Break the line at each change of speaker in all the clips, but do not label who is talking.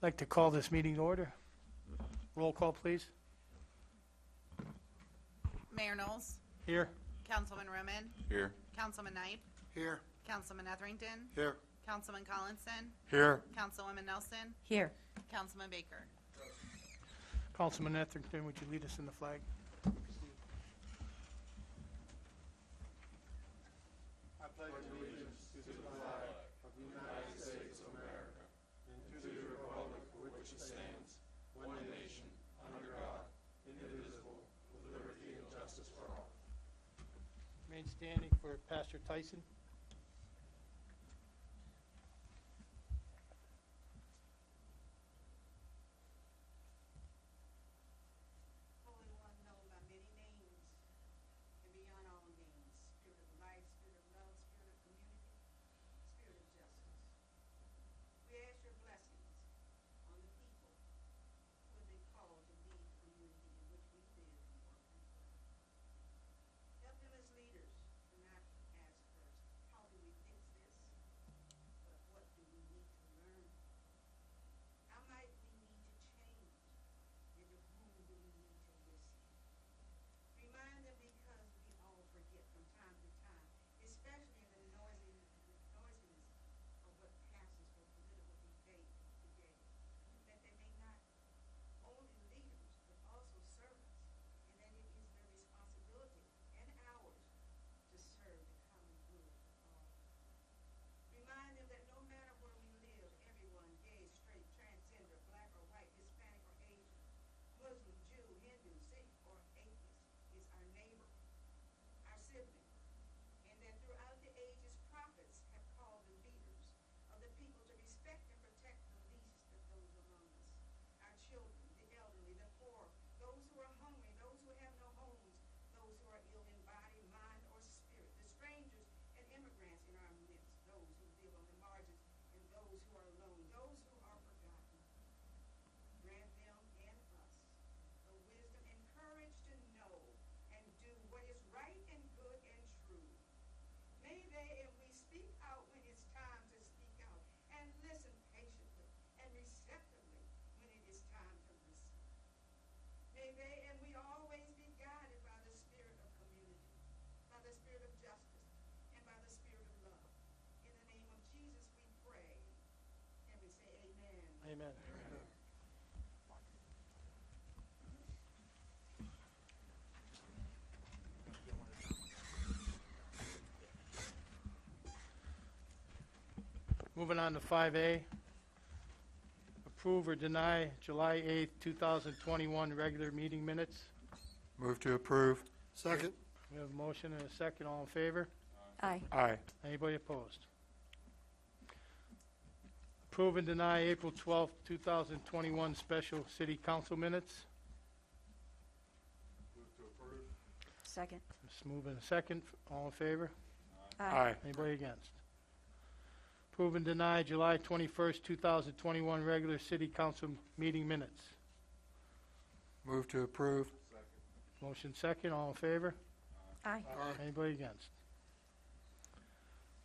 I'd like to call this meeting to order. Roll call, please.
Mayor Knowles,
Here.
Councilman Roman,
Here.
Councilman Knight,
Here.
Councilman Etherington,
Here.
Councilman Collinson,
Here.
Councilwoman Nelson,
Here.
Councilman Baker.
Councilman Etherington, would you lead us in the flag? Remain standing for Pastor Tyson.
Holy One, known by many names and beyond all names, Spirit of life, Spirit of love, Spirit of community, Spirit of justice. We ask your blessings on the people who have been called to lead the community in which we live and work and play. Help them as leaders to not ask first, how do we fix this? But what do we need to learn? How might we need to change? And to whom do we need to listen? Remind them because we all forget from time to time, especially in the noisiness of what passes for political debate today, that they may not only leaders but also servants, and that it is their responsibility and ours to serve the common good of all. Remind them that no matter where we live, everyone, gay, straight, transgender, black or white, Hispanic or Asian, Muslim, Jew, Hindu, Sikh, or atheist, is our neighbor, our sibling, and that throughout the ages, prophets have called the leaders of the people to respect and protect the least of those among us, our children, the elderly, the poor, those who are hungry, those who have no homes, those who are ill in body, mind, or spirit, the strangers and immigrants in our midst, those who live on the margins, and those who are alone, those who are forgotten. Grant them and us the wisdom and courage to know and do what is right and good and true. May they and we speak out when it's time to speak out, and listen patiently and receptively when it is time to listen. May they and we always be guided by the spirit of community, by the spirit of justice, and by the spirit of love. In the name of Jesus we pray, and we say amen.
Amen. Moving on to 5A. Approve or deny July 8th, 2021 regular meeting minutes.
Move to approve. Second.
We have a motion and a second. All in favor?
Aye.
Aye.
Anybody opposed? Approve and deny April 12th, 2021 special city council minutes.
Second.
Let's move in a second. All in favor?
Aye.
Anybody against? Approve and deny July 21st, 2021 regular city council meeting minutes.
Move to approve.
Motion second. All in favor?
Aye.
Anybody against?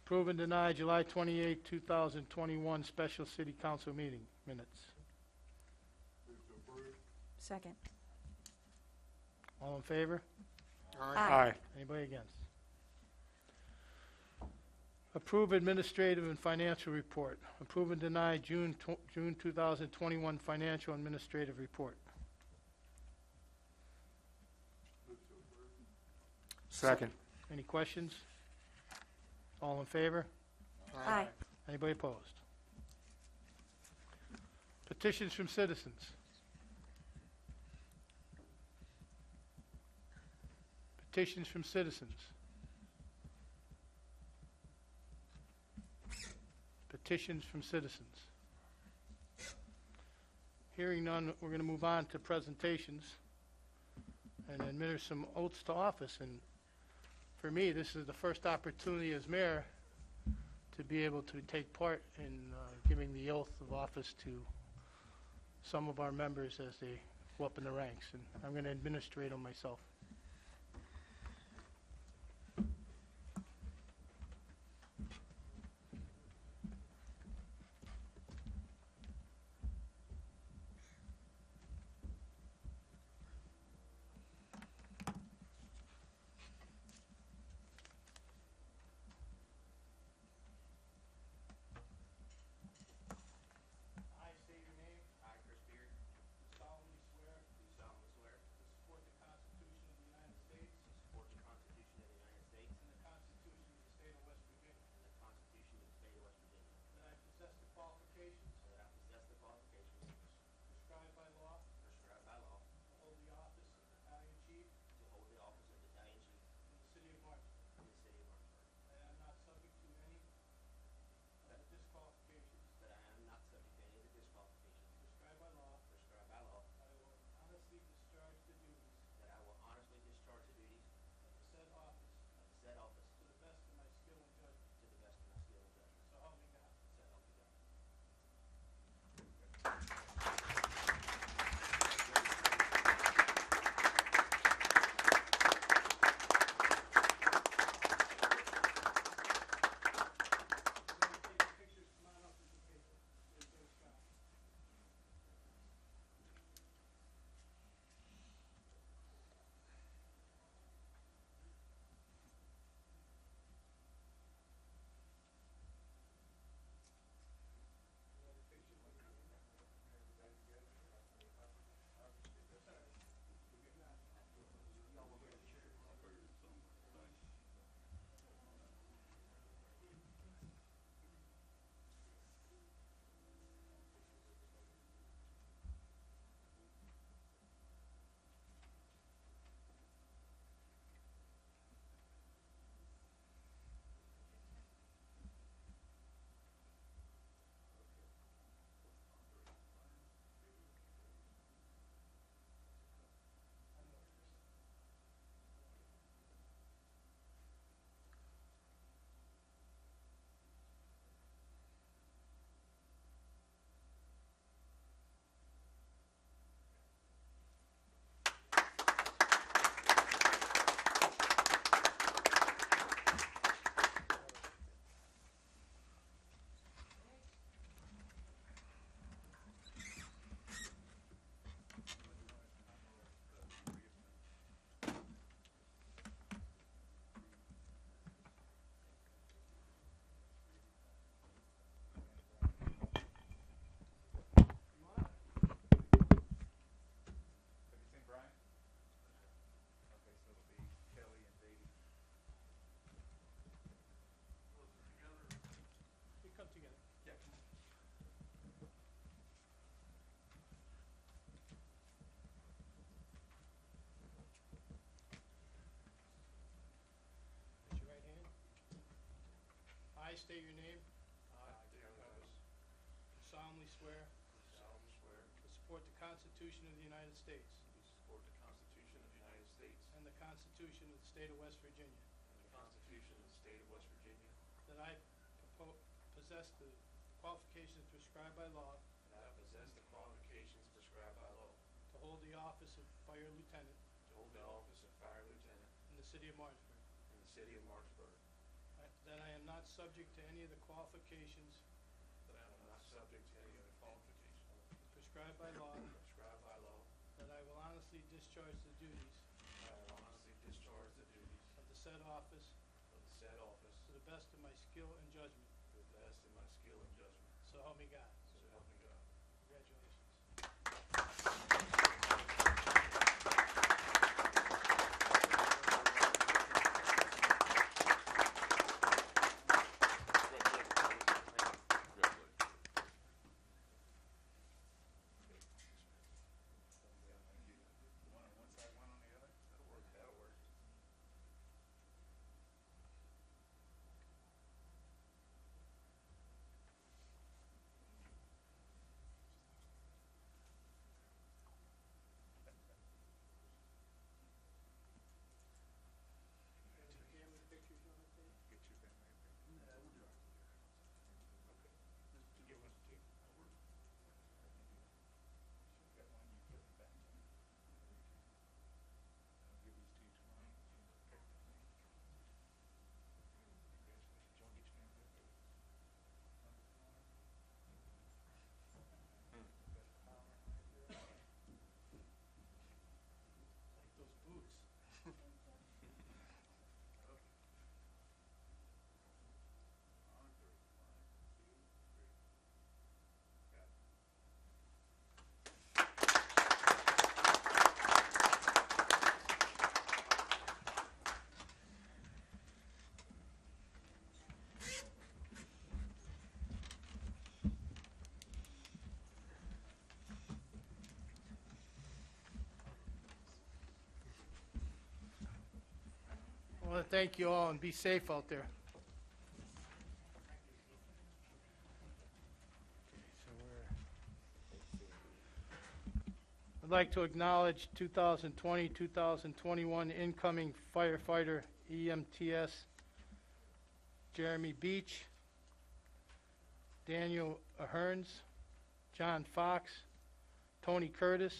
Approve and deny July 28th, 2021 special city council meeting minutes.
Second.
All in favor?
Aye.
Anybody against? Approve administrative and financial report. Approve and deny June 2021 financial administrative report.
Second.
Any questions? All in favor?
Aye.
Anybody opposed? Petitions from citizens. Petitions from citizens. Petitions from citizens. Hearing none, we're going to move on to presentations and administer some oaths to office. And for me, this is the first opportunity as mayor to be able to take part in giving the oath of office to some of our members as they go up in the ranks. And I'm going to administrate them myself. state your name.
I, Dan Lewis,
Do solemnly swear
solemnly swear
to support the Constitution of the United States
to support the Constitution of the United States
and the Constitution of the State of West Virginia,
and the Constitution of the State of West Virginia,
that I possess the qualifications prescribed by law
and that I possess the qualifications prescribed by law
to hold the office of Fire Lieutenant
to hold the office of Fire Lieutenant
in the City of Martinsburg,
in the City of Martinsburg,
that I am not subject to any of the qualifications
that I am not subject to any other qualifications
prescribed by law,
prescribed by law,
that I will honestly discharge the duties
that I will honestly discharge the duties
of the said office
of the said office
to the best of my skill and judgment.
to the best of my skill and judgment.
So help me God.
So help me God.
Congratulations. Like those boots. I want to thank you all and be safe out there. I'd like to acknowledge 2020, 2021 incoming firefighter EMTS Jeremy Beach, Daniel Aherns, John Fox, Tony Curtis,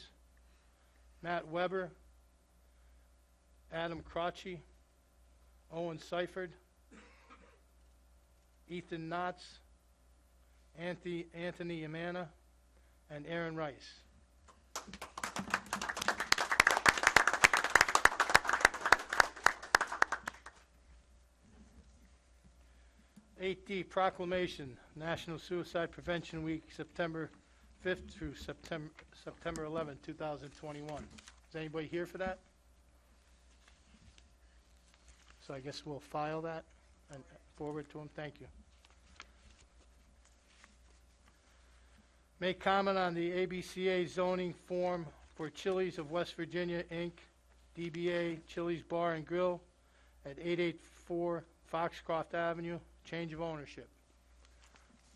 Matt Weber, Adam Crotchy, Owen Seifert, Ethan Knotts, Anthony Amana, and Aaron Rice. Eight D, proclamation, National Suicide Prevention Week, September 5th through September 11th, 2021. Is anybody here for that? So I guess we'll file that and forward to him. Thank you. Make comment on the ABCA zoning form for Chili's of West Virginia, Inc., DBA Chili's Bar and Grill at 884 Foxcroft Avenue, change of ownership.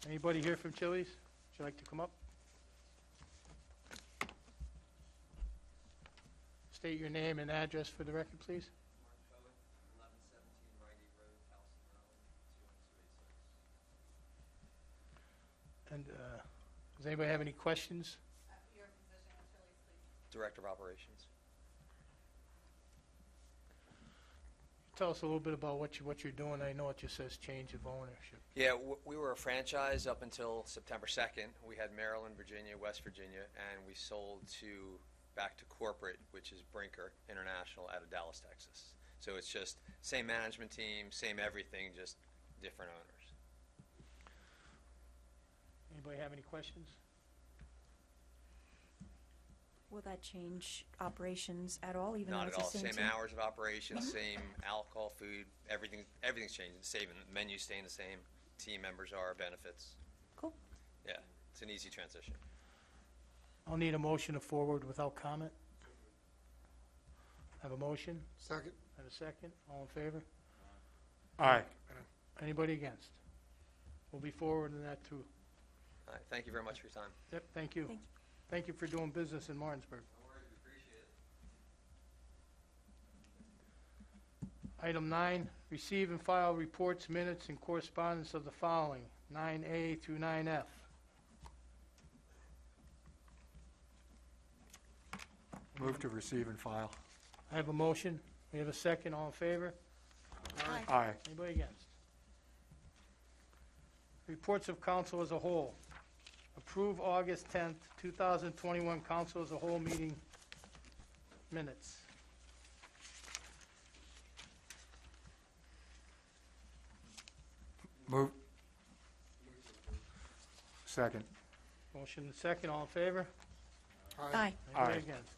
Anybody here from Chili's? Would you like to come up? State your name and address for the record, please.
Mark Feller, 1117 Rite Aid Road, Towson, Maryland, 21286.
And does anybody have any questions?
Your position with Chili's, please.
Director of Operations.
Tell us a little bit about what you're doing. I know it just says change of ownership.
Yeah, we were a franchise up until September 2nd. We had Maryland, Virginia, West Virginia, and we sold back to corporate, which is Brinker International out of Dallas, Texas. So it's just same management team, same everything, just different owners.
Anybody have any questions?
Will that change operations at all, even though
Not
it's
at
the
all.
same
Same
team?
hours of operation, same alcohol, food, everything's changing. Same menus staying the same. Team members are, benefits.
Cool.
Yeah, it's an easy transition.
I'll need a motion to forward without comment. Have a motion
Second.
and a second. All in favor?
Aye.
Anybody against? We'll be forwarding that too.
All right, thank you very much for your time.
Yep, thank you.
Thank you.
Thank you for doing business in Martinsburg.
No worries, we appreciate it.
Item 9, receive and file reports, minutes, and correspondence of the following, 9A through 9F.
Move to receive and file.
I have a motion. We have a second. All in favor?
Aye.
Anybody against? Reports of council as a whole. Approve August 10th, 2021 council as a whole meeting minutes.
Move. Second.
Motion and second. All in favor?
Aye.
Anybody
Aye.
against?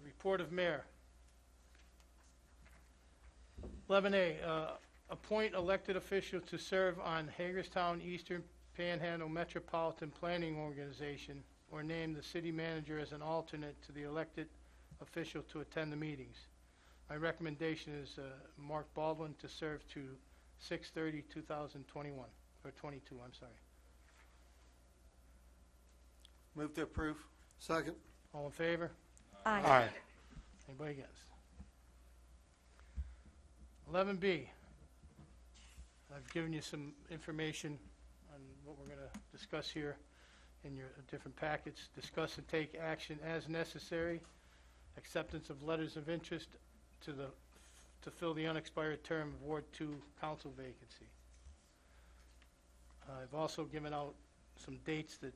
Report of mayor. 11A, appoint elected official to serve on Hagerstown Eastern Panhandle Metropolitan Planning Organization, or name the city manager as an alternate to the elected official to attend the meetings. My recommendation is Mark Baldwin to serve to 6/30/2021, or 22, I'm sorry.
Move to approve.
Second.
All in favor?
Aye.
Aye.
Anybody against? 11B, I've given you some information on what we're going to discuss here in your different packets. Discuss and take action as necessary. Acceptance of letters of interest to fill the unexpired term of Ward 2 council vacancy. I've also given out some dates that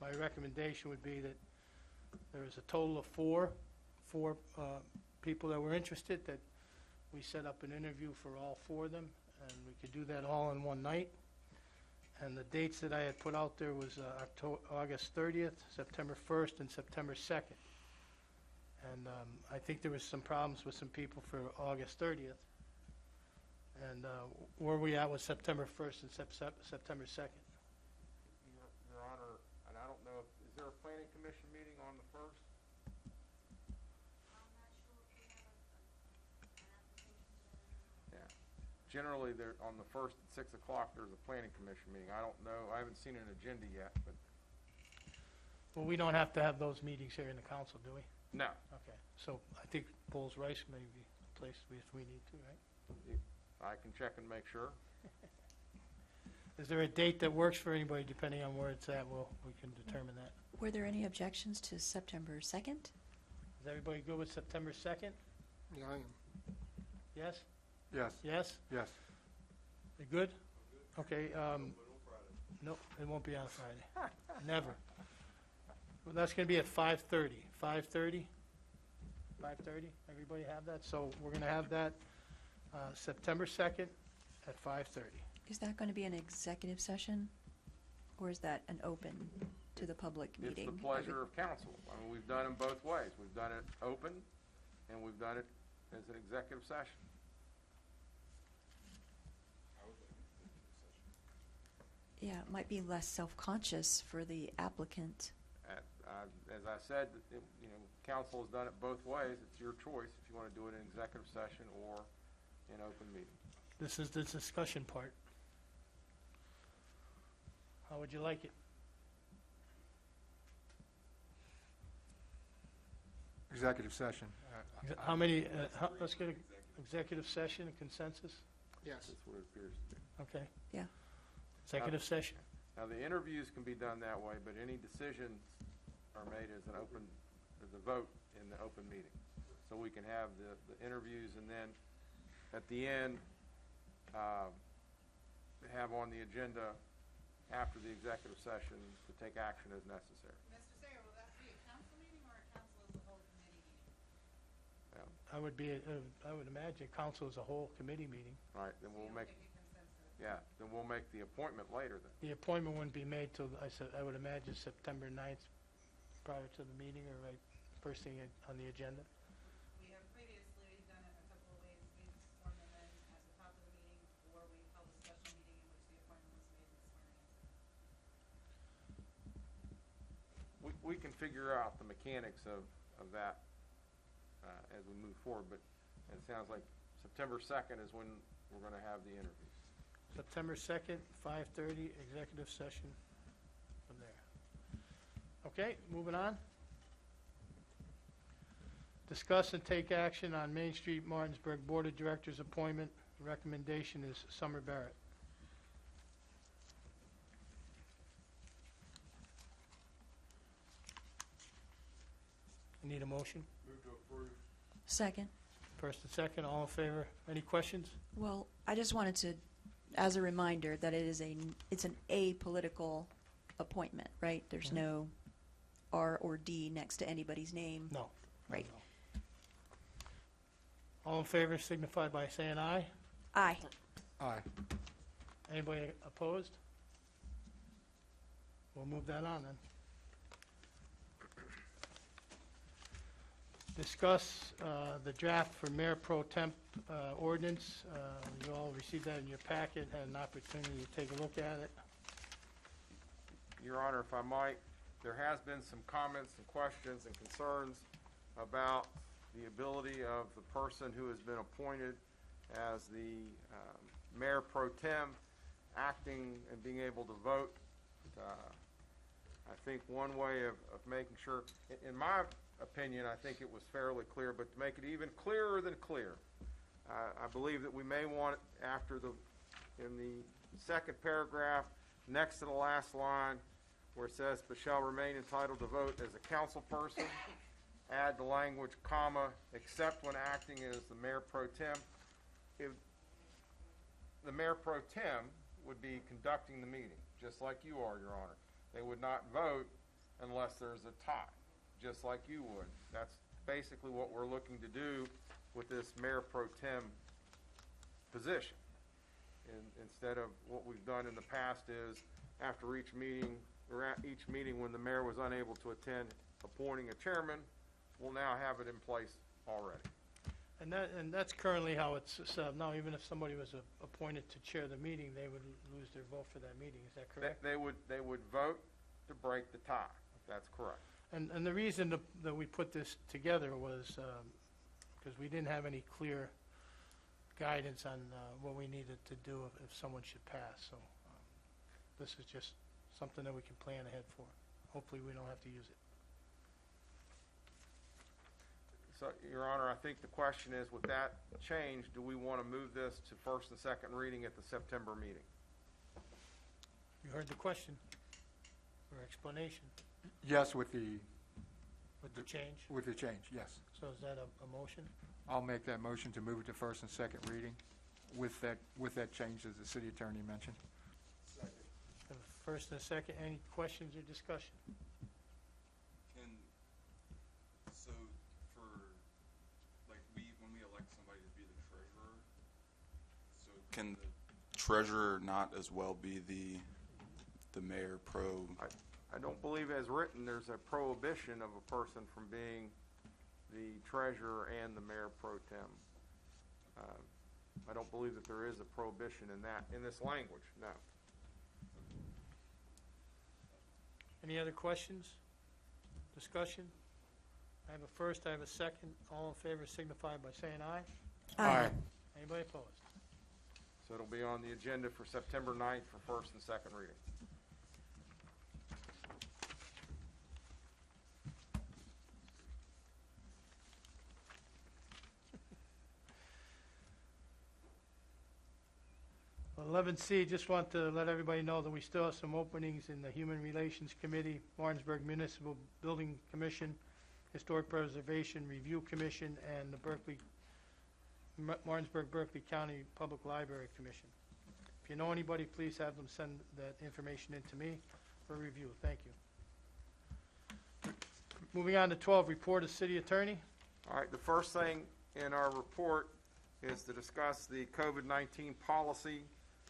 my recommendation would be that there is a total of four people that were interested, that we set up an interview for all four of them, and we could do that all in one night. And the dates that I had put out there was August 30th, September 1st, and September 2nd. And I think there was some problems with some people for August 30th. And where we at with September 1st and September 2nd?
Your Honor, and I don't know, is there a planning commission meeting on the 1st?
I'm not sure if we have an application.
Yeah. Generally, they're, on the 1st at 6 o'clock, there's a planning commission meeting. I don't know, I haven't seen an agenda yet, but,
Well, we don't have to have those meetings here in the council, do we?
no.
Okay, so I think Bulls Rice may be a place if we need to, right?
I can check and make sure.
Is there a date that works for anybody, depending on where it's at? We can determine that.
Were there any objections to September 2nd?
Is everybody good with September 2nd?
Yeah, I am.
Yes?
Yes.
Yes?
Yes.
You good? Okay, nope, it won't be on Friday. Never. Well, that's gonna be at 5:30. 5:30? 5:30? Everybody have that? So we're gonna have that September 2nd at 5:30.
Is that going to be an executive session? Or is that an open to the public meeting?
It's the pleasure of council. I mean, we've done them both ways. We've done it open, and we've done it as an executive session.
Yeah, it might be less self-conscious for the applicant.
As I said, council has done it both ways. It's your choice if you want to do it in executive session or in open meeting.
This is the discussion part. How would you like it?
Executive session.
How many, let's get an executive session, a consensus?
Yes.
That's what it appears to be.
Okay.
Yeah.
Executive session.
Now, the interviews can be done that way, but any decisions are made as a vote in the open meeting. So we can have the interviews, and then at the end, have on the agenda after the executive session to take action as necessary.
Mr. Sayer, will that be a council meeting or a council as a whole committee meeting?
I would imagine council as a whole committee meeting.
All right, then we'll
You'll
make,
take a consensus.
then we'll make the appointment later then.
The appointment wouldn't be made till, I would imagine September 9th, prior to the meeting, or right, first thing on the agenda.
We have previously done it a couple of ways. We've sworn them in at the top of the meeting, or we held a special meeting in which the appointment was made and sworn in.
We can figure out the mechanics of that as we move forward, but it sounds like September 2nd is when we're going to have the interviews.
September 2nd, 5:30, executive session from there. Okay, moving on. Discuss and take action on Main Street Martinsburg Board of Directors appointment. Recommendation is Summer Barrett. Need a motion?
Move to approve.
Second.
First and second, all in favor? Any questions?
Well, I just wanted to, as a reminder, that it's an apolitical appointment, right? There's no R or D next to anybody's name.
No.
Right.
No. All in favor signify by saying aye.
Aye.
Aye.
Anybody opposed? We'll move that on then. Discuss the draft for Mayor Pro Temp ordinance. You all received that in your packet, had an opportunity to take a look at it.
Your Honor, if I might, there has been some comments and questions and concerns about the ability of the person who has been appointed as the Mayor Pro Tem acting and being able to vote. I think one way of making sure, in my opinion, I think it was fairly clear, but to make it even clearer than clear, I believe that we may want, in the second paragraph, next to the last line, where it says, but shall remain entitled to vote as a council person, add the language, comma, except when acting as the Mayor Pro Tem. If the Mayor Pro Tem would be conducting the meeting, just like you are, Your Honor. They would not vote unless there's a tie, just like you would. That's basically what we're looking to do with this Mayor Pro Tem position. Instead of what we've done in the past is, after each meeting, or at each meeting when the mayor was unable to attend, appointing a chairman, we'll now have it in place already.
And that's currently how it's set up now. Even if somebody was appointed to chair the meeting, they would lose their vote for that meeting. Is that correct?
They would vote to break the tie. That's correct.
And the reason that we put this together was because we didn't have any clear guidance on what we needed to do if someone should pass. So this is just something that we can plan ahead for. Hopefully we don't have to use it.
So, Your Honor, I think the question is, with that change, do we want to move this to first and second reading at the September meeting?
You heard the question or explanation
Yes, with the
change.
change, yes.
So is that a motion?
I'll make that motion to move it to first and second reading with that change as the city attorney mentioned.
Have a first and a second. Any questions or discussion?
So for, like, when we elect somebody to be the treasurer, so can the treasurer not as well be the mayor pro?
I don't believe as written there's a prohibition of a person from being the treasurer and the mayor pro tem. I don't believe that there is a prohibition in this language, no.
Any other questions? Discussion? I have a first, I have a second. All in favor signify by saying aye.
Aye.
Anybody opposed?
So it'll be on the agenda for September 9th for first and second reading.
Well, 11C, just want to let everybody know that we still have some openings in the Human Relations Committee, Martinsburg Municipal Building Commission, Historic Preservation Review Commission, and the Martinsburg-Berkeley County Public Library Commission. If you know anybody, please have them send that information in to me for review. Thank you. Moving on to 12, report of city attorney.
All right, the first thing in our report is to discuss the COVID-19 policy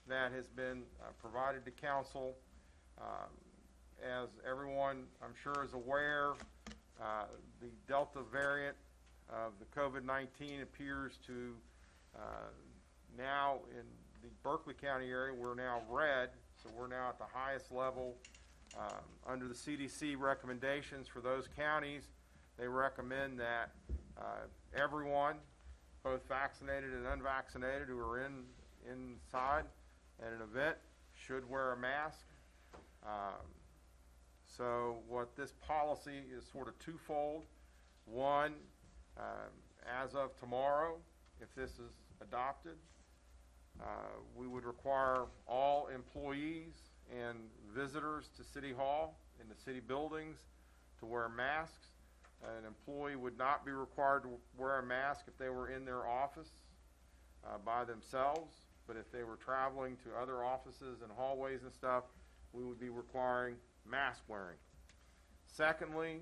that has been provided to council. As everyone, I'm sure, is aware, the Delta variant of the COVID-19 appears to now in the Berkeley County area, we're now red, so we're now at the highest level. Under the CDC recommendations for those counties, they recommend that everyone both vaccinated and unvaccinated, who are inside at an event should wear a mask. So what this policy is sort of twofold. One, as of tomorrow, if this is adopted, we would require all employees and visitors to City Hall in the city buildings to wear masks. An employee would not be required to wear a mask if they were in their office by themselves, but if they were traveling to other offices and hallways and stuff, we would be requiring mask wearing. Secondly,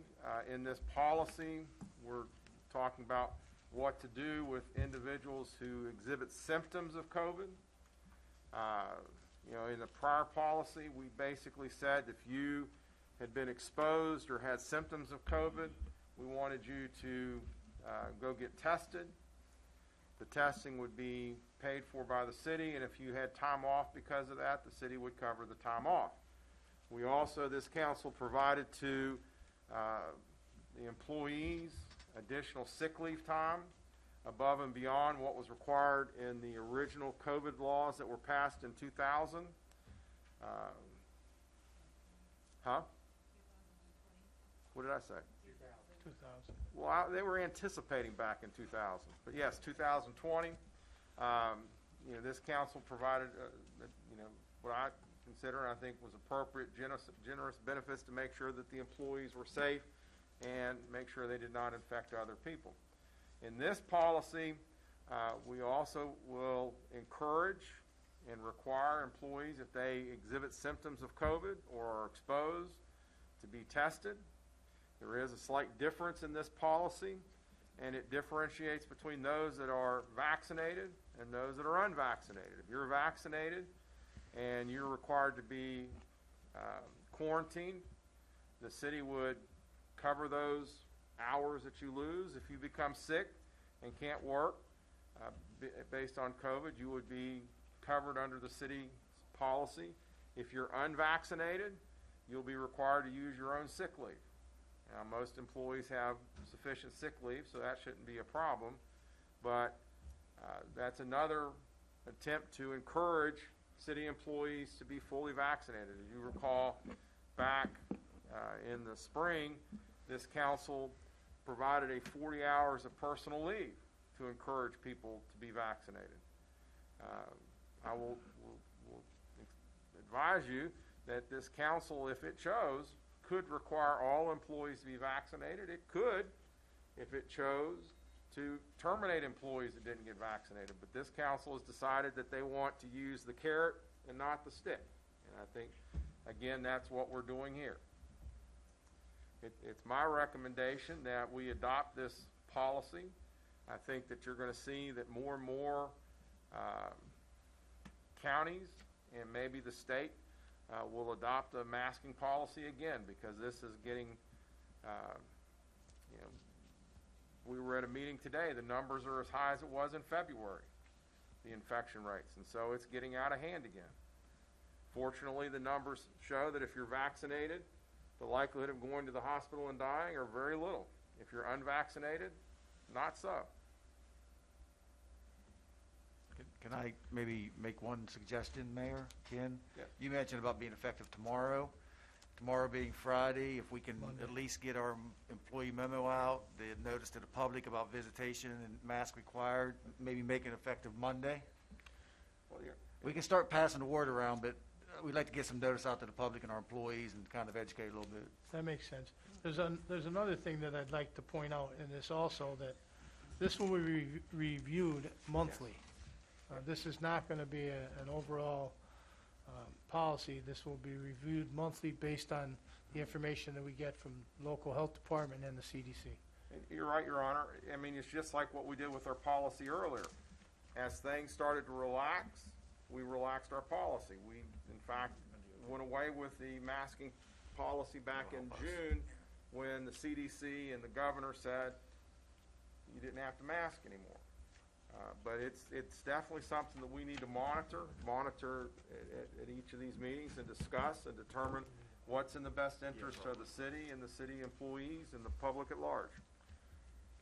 in this policy, we're talking about what to do with individuals who exhibit symptoms of COVID. In the prior policy, we basically said if you had been exposed or had symptoms of COVID, we wanted you to go get tested. The testing would be paid for by the city, and if you had time off because of that, the city would cover the time off. We also, this council provided to the employees additional sick leave time above and beyond what was required in the original COVID laws that were passed in 2000. What did I say?
2000.
Well, they were anticipating back in 2000. But yes, 2020, this council provided, what I consider and I think was appropriate, generous benefits to make sure that the employees were safe and make sure they did not infect other people. In this policy, we also will encourage and require employees, if they exhibit symptoms of COVID or are exposed, to be tested. There is a slight difference in this policy, and it differentiates between those that are vaccinated and those that are unvaccinated. If you're vaccinated and you're required to be quarantined, the city would cover those hours that you lose. If you become sick and can't work based on COVID, you would be covered under the city policy. If you're unvaccinated, you'll be required to use your own sick leave. Now, most employees have sufficient sick leave, so that shouldn't be a problem. But that's another attempt to encourage city employees to be fully vaccinated. As you recall, back in the spring, this council provided a 40 hours of personal leave to encourage people to be vaccinated. I will advise you that this council, if it chose, could require all employees to be vaccinated. It could, if it chose, to terminate employees that didn't get vaccinated. But this council has decided that they want to use the carrot and not the stick. And I think, again, that's what we're doing here. It's my recommendation that we adopt this policy. I think that you're going to see that more and more counties and maybe the state will adopt a masking policy again, because this is getting, we were at a meeting today, the numbers are as high as it was in February, the infection rates, and so it's getting out of hand again. Fortunately, the numbers show that if you're vaccinated, the likelihood of going to the hospital and dying are very little. If you're unvaccinated, not so.
Can I maybe make one suggestion, Mayor, Ken?
Yeah.
You mentioned about being effective tomorrow. Tomorrow being Friday, if we can at least get our employee memo out, the notice to the public about visitation and mask required, maybe make it effective Monday.
Well,
We can start passing the word around, but we'd like to get some notice out to the public and our employees and kind of educate a little bit.
That makes sense. There's another thing that I'd like to point out in this also, that this will be reviewed monthly. This is not going to be an overall policy. This will be reviewed monthly based on the information that we get from local health department and the CDC.
You're right, Your Honor. I mean, it's just like what we did with our policy earlier. As things started to relax, we relaxed our policy. We, in fact, went away with the masking policy back in June when the CDC and the governor said you didn't have to mask anymore. But it's definitely something that we need to monitor at each of these meetings and discuss and determine what's in the best interest of the city and the city employees and the public at large.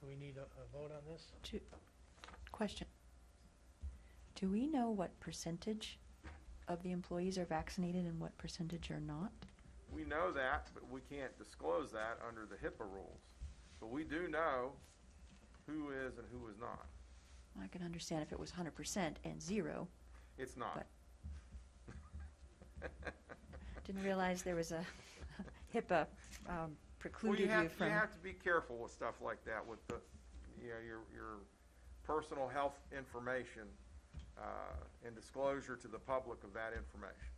Do we need a vote on this?
Question. Do we know what percentage of the employees are vaccinated and what percentage are not?
We know that, but we can't disclose that under the HIPAA rules. But we do know who is and who is not.
I can understand if it was 100% and 0.
It's not.
Didn't realize there was a HIPAA
Well,
precluded
you
you from.
have to be careful with stuff like that, with the, your personal health information, and disclosure to the public of that information.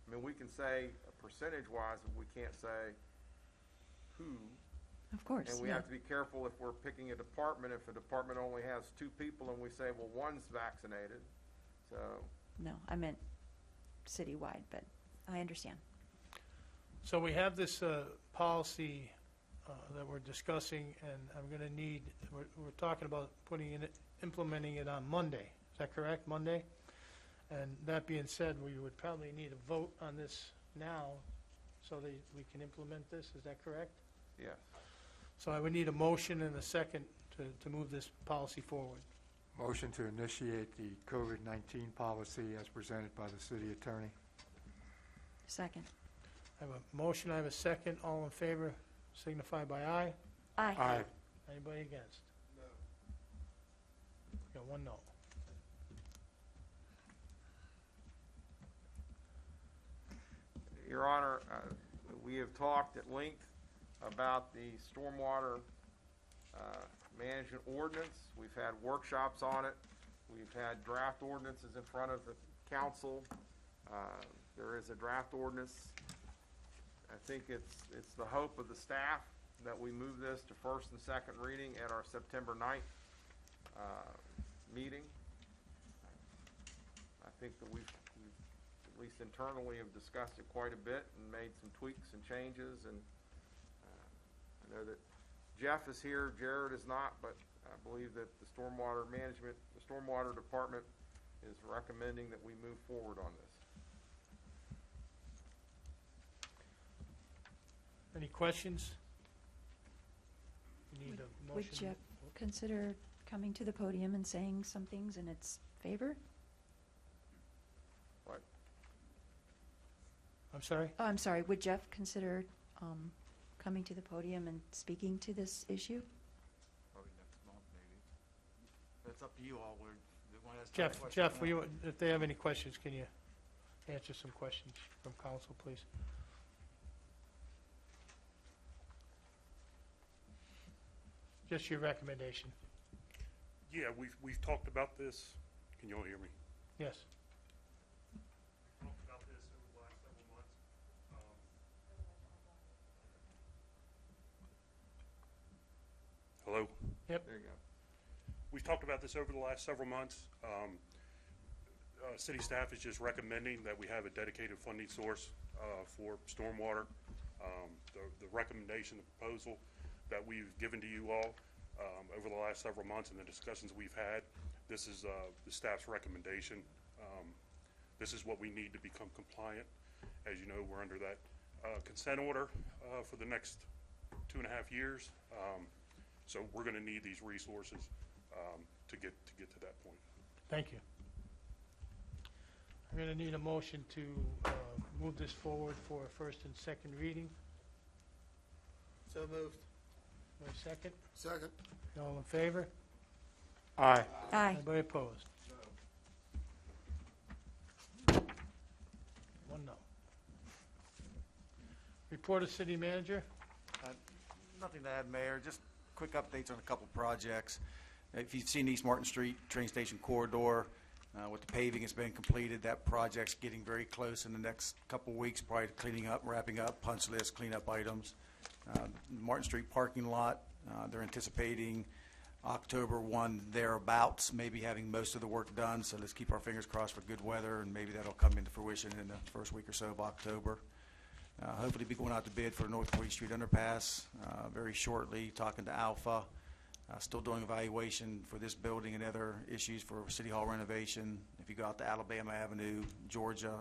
I mean, we can say percentage-wise, but we can't say who.
Of course.
And we
yeah.
have to be careful if we're picking a department, if a department only has 2 people and we say, well, one's vaccinated, so.
No, I meant citywide, but I understand.
So we have this policy that we're discussing, and I'm going to need, we're talking about implementing it on Monday. Is that correct, Monday? And that being said, we would probably need a vote on this now so that we can implement this. Is that correct?
Yes.
So I would need a motion and a second to move this policy forward.
Motion to initiate the COVID-19 policy as presented by the city attorney.
Second.
I have a motion, I have a second. All in favor signify by aye.
Aye.
Aye.
Anybody against?
No.
Got 1 no.
Your Honor, we have talked at length about the stormwater management ordinance. We've had workshops on it. We've had draft ordinances in front of the council. There is a draft ordinance. I think it's the hope of the staff that we move this to first and second reading at our September 9th meeting. I think that we've at least internally have discussed it quite a bit and made some tweaks and changes, and I know that Jeff is here, Jared is not, but I believe that the stormwater management, the stormwater department is recommending that we move forward on this.
Any questions? You need a motion.
Would Jeff consider coming to the podium and saying some things in its favor?
What?
I'm sorry?
Oh, I'm sorry. Would Jeff consider coming to the podium and speaking to this issue?
Probably next month, maybe. That's up to you all.
Jeff, will you, if they have any questions, can you answer some questions from council, please? Just your recommendation.
Yeah, we've talked about this. Can you all hear me?
Yes.
We've talked about this over the last several months. Hello?
Yep.
There you go.
We've talked about this over the last several months. City staff is just recommending that we have a dedicated funding source for stormwater. The recommendation, the proposal that we've given to you all over the last several months and the discussions we've had, this is the staff's recommendation. This is what we need to become compliant. As you know, we're under that consent order for the next 2.5 years. So we're going to need these resources to get to that point.
Thank you. I'm going to need a motion to move this forward for first and second reading.
So moved.
Wait a second.
Second.
All in favor?
Aye.
Aye.
Anybody opposed? 1 no. Report of city manager.
Nothing to add, Mayor. Just quick updates on a couple projects. If you've seen East Martin Street train station corridor, with the paving has been completed. That project's getting very close in the next couple weeks, probably cleaning up, wrapping up, punch list, cleanup items. Martin Street parking lot, they're anticipating October 1 thereabouts, maybe having most of the work done. So let's keep our fingers crossed for good weather, and maybe that'll come into fruition in the first week or so of October. Hopefully be going out to bid for North 40th Street underpass very shortly, talking to Alpha. Still doing evaluation for this building and other issues for City Hall renovation. If you go out to Alabama Avenue, Georgia,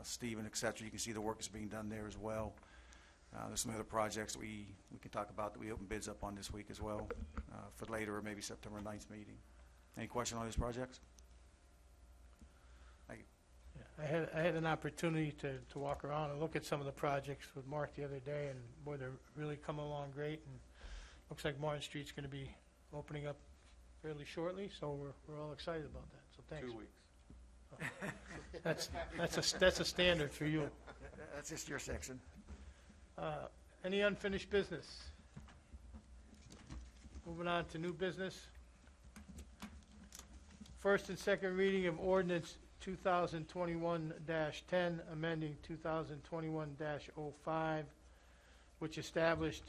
Stephen, et cetera, you can see the work is being done there as well. There's some other projects that we can talk about that we open bids up on this week as well for later or maybe September 9th meeting. Any question on these projects?
Yeah, I had an opportunity to walk around and look at some of the projects with Mark the other day, and boy, they're really coming along great, and looks like Martin Street's gonna be opening up fairly shortly, so we're all excited about that, so thanks.
2 weeks.
That's a standard for you.
That's just your section.
Any unfinished business? Moving on to new business. First and second reading of ordinance 2021-10, amending 2021-05, which established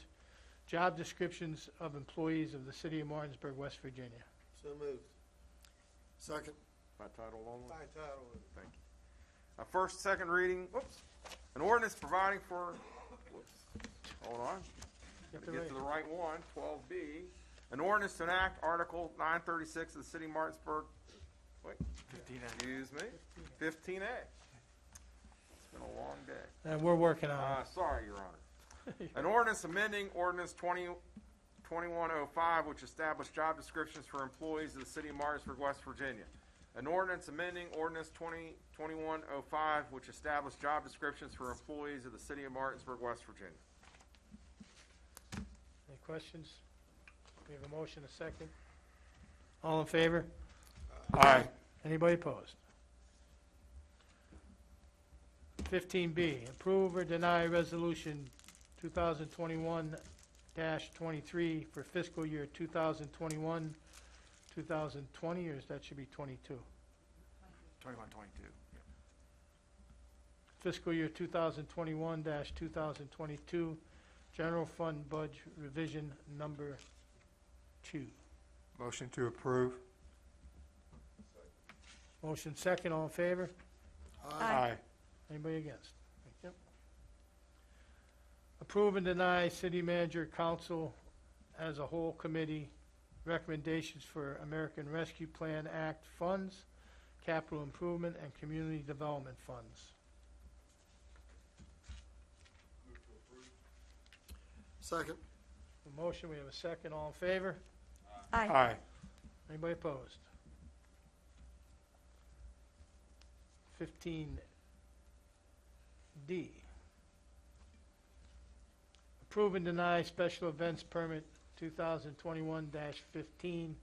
job descriptions of employees of the city of Martinsburg, West Virginia.
So moved.
Second.
By title only?
By title only.
Thank you. First, second reading, an ordinance providing for, hold on,
Get
to
the
get to
right-
the right one, 12B. An ordinance to enact Article 936 of the City of Martinsburg,
15A.
excuse me, 15A. It's been a long day.
And we're working on it.
Sorry, Your Honor. An ordinance amending ordinance 2105, which established job descriptions for employees of the City of Martinsburg, West Virginia. An ordinance amending ordinance 2105, which established job descriptions for employees of the City of Martinsburg, West Virginia.
Any questions? We have a motion, a second. All in favor?
Aye.
Anybody opposed? 15B, approve or deny resolution 2021-23 for fiscal year 2021, 2020, or that should be 22?
21, 22. Yeah.
Fiscal year 2021-2022, general fund budget revision number 2.
Motion to approve.
Motion second, all in favor?
Aye.
Anybody against? Thank you. Approve and deny city manager council as a whole committee recommendations for American Rescue Plan Act funds, capital improvement, and community development funds.
Second.
A motion, we have a second, all in favor?
Aye.
Aye.
Anybody opposed? 15D. Approve and deny special events permit 2021-15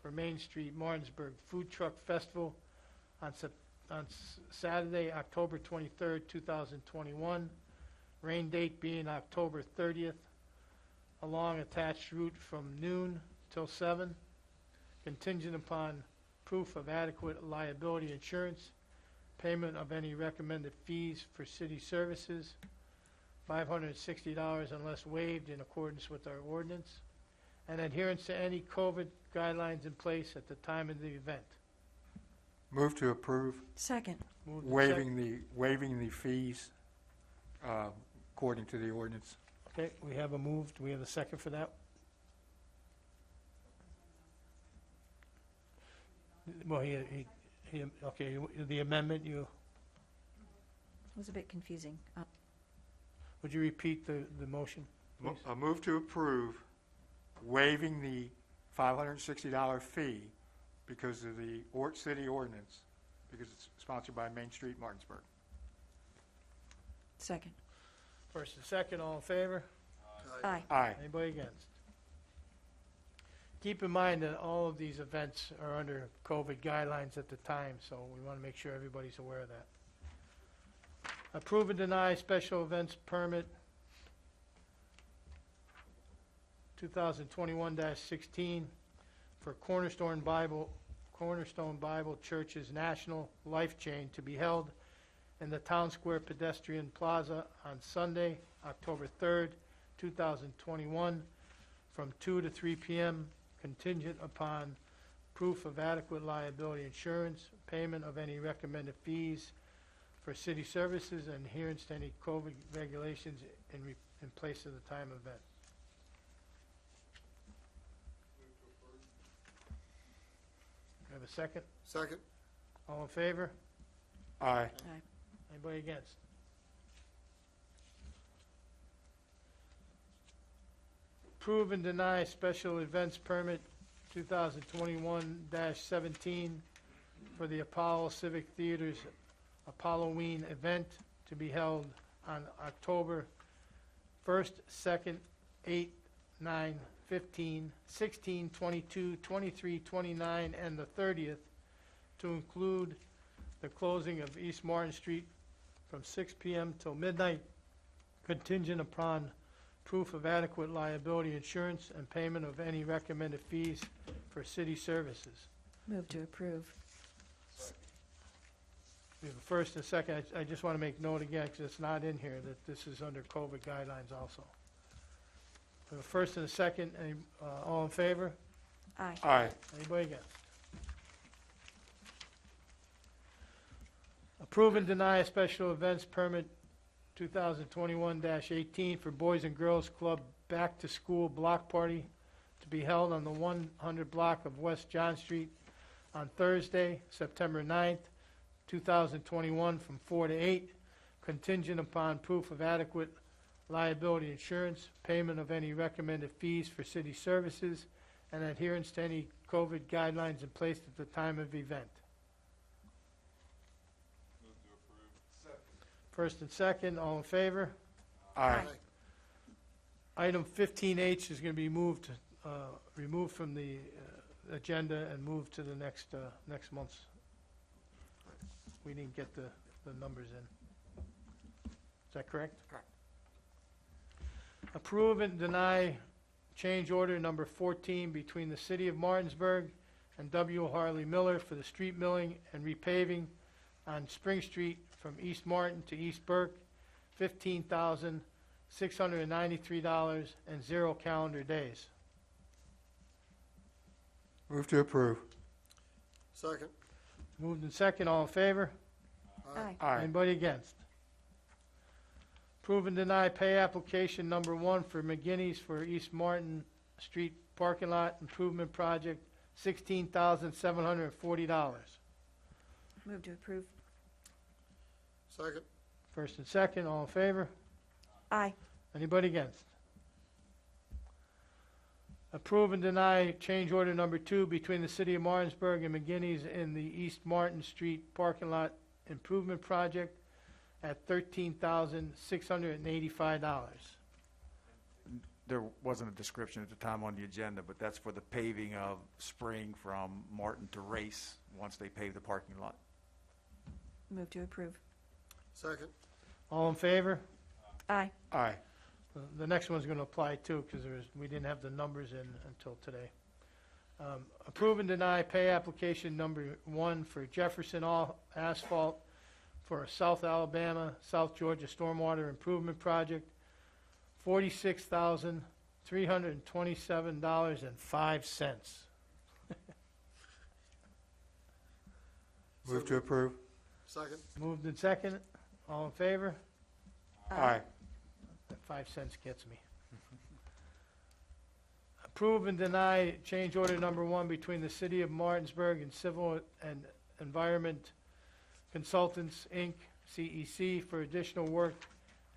for Main Street Martinsburg Food Truck Festival on Saturday, October 23rd, 2021. Rain date being October 30th, along attached route from noon till 7, contingent upon proof of adequate liability insurance, payment of any recommended fees for city services, $560 unless waived in accordance with our ordinance, and adherence to any COVID guidelines in place at the time of the event.
Move to approve,
Second.
Moved and
waiving the fees according to the ordinance.
Okay, we have a move. Do we have a second for that? Well, okay, the amendment,
It was a bit confusing.
would you repeat the motion, please?
A move to approve, waiving the $560 fee because of the city ordinance, because it's sponsored by Main Street Martinsburg.
Second.
First and second, all in favor?
Aye.
Aye.
Anybody against? Keep in mind that all of these events are under COVID guidelines at the time, so we want to make sure everybody's aware of that. Approve and deny special events permit 2021-16 for Cornerstone Bible Church's National Life Chain to be held in the Town Square Pedestrian Plaza on Sunday, October 3rd, 2021, from 2 to 3 p.m., contingent upon proof of adequate liability insurance, payment of any recommended fees for city services, and adherence to any COVID regulations in place of the time of event. Have a second?
Second.
All in favor?
Aye.
Aye.
Anybody against? Approve and deny special events permit 2021-17 for the Apollo Civic Theater's Apolloween event to be held on October 1st, 2nd, 8th, 9, 15, 16, 22, 23, 29, and the 30th, to include the closing of East Martin Street from 6 p.m. till midnight, contingent upon proof of adequate liability insurance and payment of any recommended fees for city services.
Move to approve.
We have a first and a second. I just want to make note again, because it's not in here, that this is under COVID guidelines also. We have a first and a second. All in favor?
Aye.
Aye.
Anybody against? Approve and deny a special events permit 2021-18 for Boys and Girls Club Back to School Block Party to be held on the 100 block of West John Street on Thursday, September 9th, 2021, from 4 to 8, contingent upon proof of adequate liability insurance, payment of any recommended fees for city services, and adherence to any COVID guidelines in place at the time of event. First and second, all in favor?
Aye.
Item 15H is going to be moved, removed from the agenda and moved to the next month's. We didn't get the numbers in. Is that correct?
Correct.
Approve and deny change order number 14 between the City of Martinsburg and W. Harley Miller for the street milling and repaving on Spring Street from East Martin to East Burke, $15,693 and 0 calendar days.
Move to approve.
Second.
Moved in second, all in favor?
Aye.
Aye.
Anybody against? Approve and deny pay application number 1 for McGinney's for East Martin Street Parking Lot Improvement Project, $16,740.
Move to approve.
Second.
First and second, all in favor?
Aye.
Anybody against? Approve and deny change order number 2 between the City of Martinsburg and McGinney's in the East Martin Street Parking Lot Improvement Project at $13,685.
There wasn't a description at the time on the agenda, but that's for the paving of Spring from Martin to Race once they pave the parking lot.
Move to approve.
Second.
All in favor?
Aye.
Aye.
The next one's going to apply too, because we didn't have the numbers in until today. Approve and deny pay application number 1 for Jefferson Asphalt for a South Alabama, South Georgia Stormwater Improvement Project, $46,327.05.
Move to approve.
Second.
Moved in second. All in favor?
Aye.
That 5 cents gets me. Approve and deny change order number 1 between the City of Martinsburg and Civil and Environment Consultants, Inc., CEC, for additional work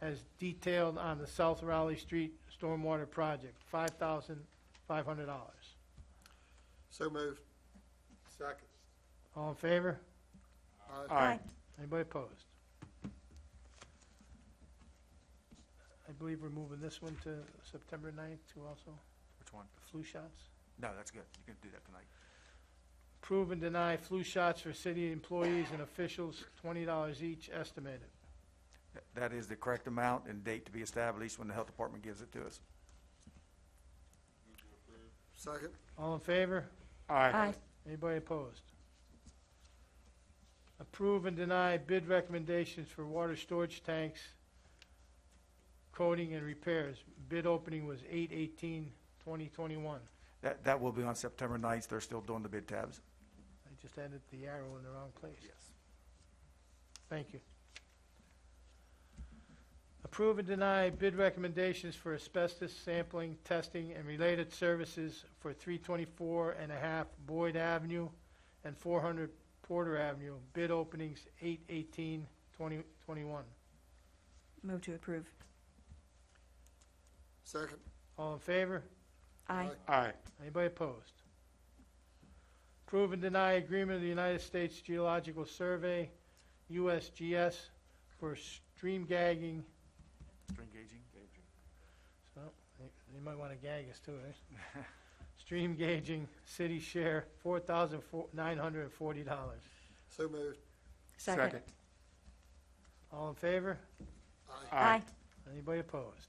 as detailed on the South Raleigh Street Stormwater Project, $5,500.
So moved. Second.
All in favor?
Aye.
Anybody opposed? I believe we're moving this one to September 9th too also,
Which one?
the flu shots.
No, that's good. You can do that tonight.
Approve and deny flu shots for city employees and officials, $20 each estimated.
That is the correct amount and date to be established when the health department gives it to us.
Second.
All in favor?
Aye.
Anybody opposed? Approve and deny bid recommendations for water storage tanks, coating and repairs. Bid opening was 8/18/2021.
That will be on September 9th. They're still doing the bid tabs.
I just added the arrow in the wrong place.
Yes.
Thank you. Approve and deny bid recommendations for asbestos sampling, testing, and related services for 324.5 Boyd Avenue and 400 Porter Avenue. Bid openings 8/18/2021.
Move to approve.
Second.
All in favor?
Aye.
Aye.
Anybody opposed? Approve and deny agreement of the United States Geological Survey, USGS, for stream gagging.
String gauging.
So, you might want to gag us too, eh? Stream gauging, city share, $4,940.
So moved.
Second.
All in favor?
Aye.
Anybody opposed?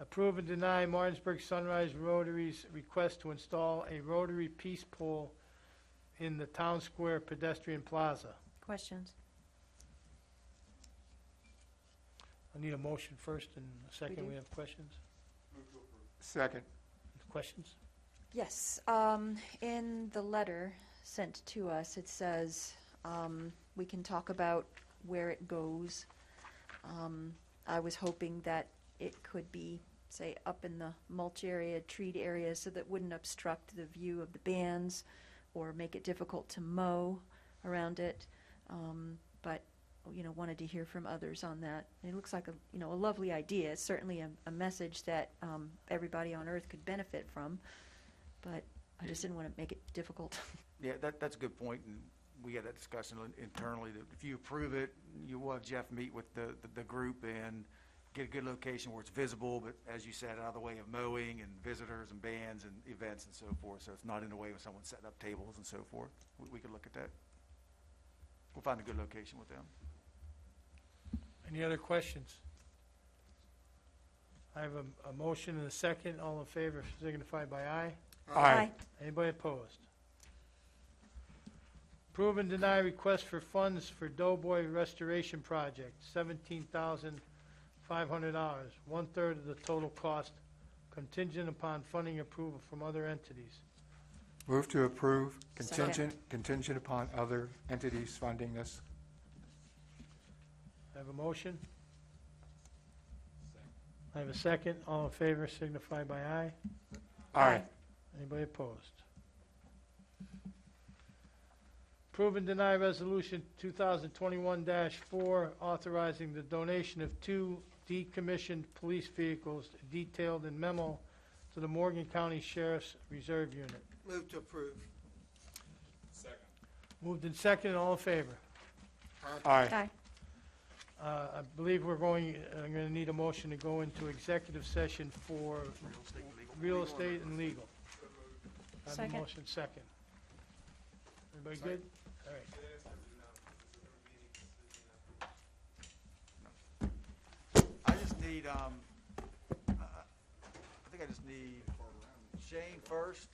Approve and deny Martinsburg Sunrise Rotary's request to install a rotary peace pole in the Town Square pedestrian plaza.
Questions?
I need a motion first, and a second
do.
we have questions.
Second.
Questions?
Yes, in the letter sent to us, it says, we can talk about where it goes. I was hoping that it could be, say, up in the mulch area, treed area, so that wouldn't obstruct the view of the bands or make it difficult to mow around it. But, wanted to hear from others on that. It looks like a lovely idea. It's certainly a message that everybody on Earth could benefit from, but I just didn't want to make it difficult.
Yeah, that's a good point, and we had that discussion internally, that if you approve it, you will have Jeff meet with the group and get a good location where it's visible, but as you said, out of the way of mowing and visitors and bands and events and so forth, so it's not in the way of someone setting up tables and so forth. We could look at that. We'll find a good location with them.
Any other questions? I have a motion and a second. All in favor signify by aye.
Aye.
Anybody opposed? Approve and deny request for funds for Doughboy Restoration Project, $17,500, 1/3 of the total cost, contingent upon funding approval from other entities.
Move to approve,
Second.
contingent upon other entities funding this.
I have a motion. I have a second. All in favor signify by aye.
Aye.
Anybody opposed? Approve and deny resolution 2021-4 authorizing the donation of 2 decommissioned police vehicles detailed in memo to the Morgan County Sheriff's Reserve Unit.
Move to approve.
Second.
Moved in second. All in favor?
Aye.
Aye.
I believe I'm going to need a motion to go into executive session for real estate and legal. I have a
Second.
motion second. Everybody good? All right.
I just need, I think I just need Shane first,